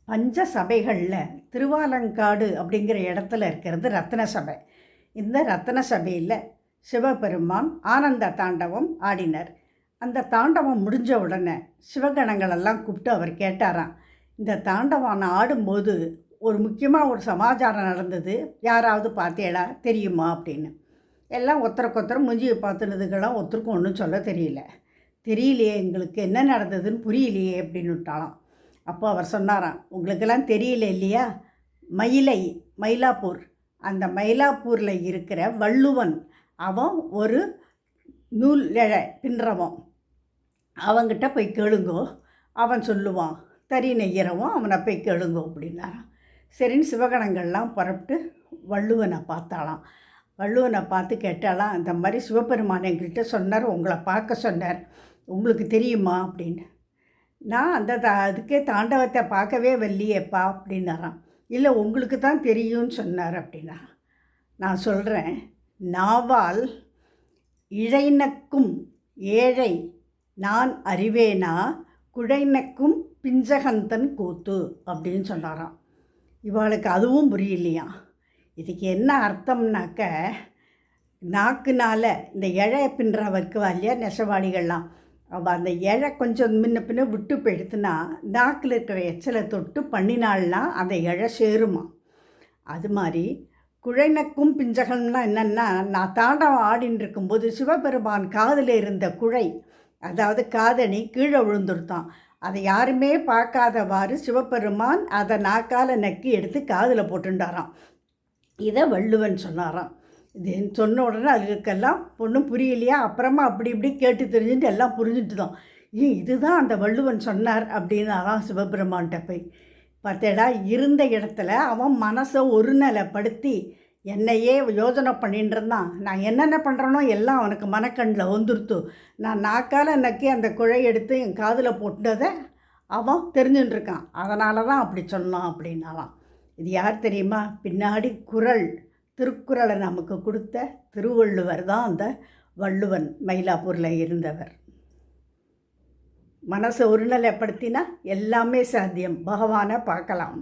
பஞ்ச சபைகளில் திருவாலங்காடு அப்படிங்கிற இடத்துல இருக்கிறது ரத்ன சபை. இந்த ரத்ன சபையில் சிவபெருமான் ஆனந்த தாண்டவம் ஆடினார். அந்த தாண்டவம் முடிஞ்ச உடனே சிவகணங்களெல்லாம் கூப்பிட்டு அவர் கேட்டாராம், இந்த தாண்டவம் ஆடும்போது ஒரு முக்கியமாக ஒரு சமாச்சாரம் நடந்தது, யாராவது பார்த்தேடா தெரியுமா அப்படின்னு. எல்லாம் ஒருத்தருக்கொத்தரம் மூஞ்சியை பார்த்துனதுக்கெல்லாம் ஒருத்தருக்கும் ஒன்றும் சொல்ல தெரியலையே, எங்களுக்கு என்ன நடந்ததுன்னு புரியலையே அப்படின்னு விட்டாலாம். அப்போ அவர் சொன்னாராம், உங்களுக்கெல்லாம் தெரியல இல்லையா, மயிலாப்பூர், அந்த மயிலாப்பூரில் இருக்கிற வள்ளுவன், அவன் ஒரு நூல் இழை பின்றவன், அவங்கிட்ட போய் கேளுங்கோ, அவன் சொல்லுவான், தறி நெய்யறவன், அவனை போய் கேளுங்கோ அப்படின்னாராம். சரின்னு சிவகணங்கள்லாம் புறப்பட்டு வள்ளுவனை பார்த்தாலாம். வள்ளுவனை பார்த்து கேட்டாலாம், இந்த மாதிரி சிவபெருமான் எங்கள்கிட்ட சொன்னார், உங்களை பார்க்க சொன்னார், உங்களுக்கு தெரியுமா அப்படின்னு. நான் அதுக்கே தாண்டவத்தை பார்க்கவே வரலையேப்பா அப்படின்னாராம். இல்லை உங்களுக்கு தான் தெரியும்னு சொன்னார் அப்படின்னா. நான் சொல்கிறேன், நாவால் இழைநக்கும் ஏழை நான் அறிவேனா குழைநக்கும் பிஞ்சகந்தன் கூத்து அப்படின்னு சொன்னாராம். இவளுக்கு அதுவும் புரியலையா. இதுக்கு என்ன அர்த்தம்னாக்க, நாக்குனால் இந்த இழை பின்றவருக்கு இல்லையா நெசவாளிகள்லாம், அவள் அந்த இழை கொஞ்சம் முன்ன பின்ன விட்டு போயிடுத்துனா நாக்கில் இருக்கிற எச்சலை தொட்டு பண்ணினாள்னா அந்த இழை சேருமா. அது மாதிரி குழைநக்கும் பிஞ்சகம்லாம் என்னென்னா, நான் தாண்டவம் ஆடின்னு இருக்கும்போது சிவபெருமான் காதில் இருந்த குழை, அதாவது காதணி கீழே விழுந்துருத்தான். அதை யாருமே பார்க்காதவாறு சிவபெருமான் அதை நாக்கால் நக்கி எடுத்து காதில் போட்டுண்டாராம். இதை வள்ளுவன் சொன்னாராம். இது சொன்ன உடனே அதுக்கெல்லாம் ஒன்றும் புரியலையா. அப்புறமா அப்படி இப்படி கேட்டு தெரிஞ்சுட்டு எல்லாம் புரிஞ்சுட்டு தான், இதுதான் அந்த வள்ளுவன் சொன்னார் அப்படின்னாராம் சிவபெருமான்கிட்ட போய். பார்த்தேடா, இருந்த இடத்துல அவன் மனசை ஒருநிலைப்படுத்தி என்னையே யோஜனை பண்ணிட்டு இருந்தான். நான் என்னென்ன பண்ணுறனோ எல்லாம் அவனுக்கு மனக்கண்ணில் வந்துருத்து. நான் நாக்கால் நக்கி அந்த குழை எடுத்து என் காதில் போட்டதை அவன் தெரிஞ்சுட்டுருக்கான், அதனால தான் அப்படி சொன்னான் அப்படின்னாலாம். இது யார் தெரியுமா, பின்னாடி திருக்குறளை நமக்கு கொடுத்த திருவள்ளுவர் தான் அந்த வள்ளுவன், மயிலாப்பூரில் இருந்தவர். மனசை ஒருநிலைப்படுத்தினா எல்லாமே சாத்தியம், பகவானை பார்க்கலாம்.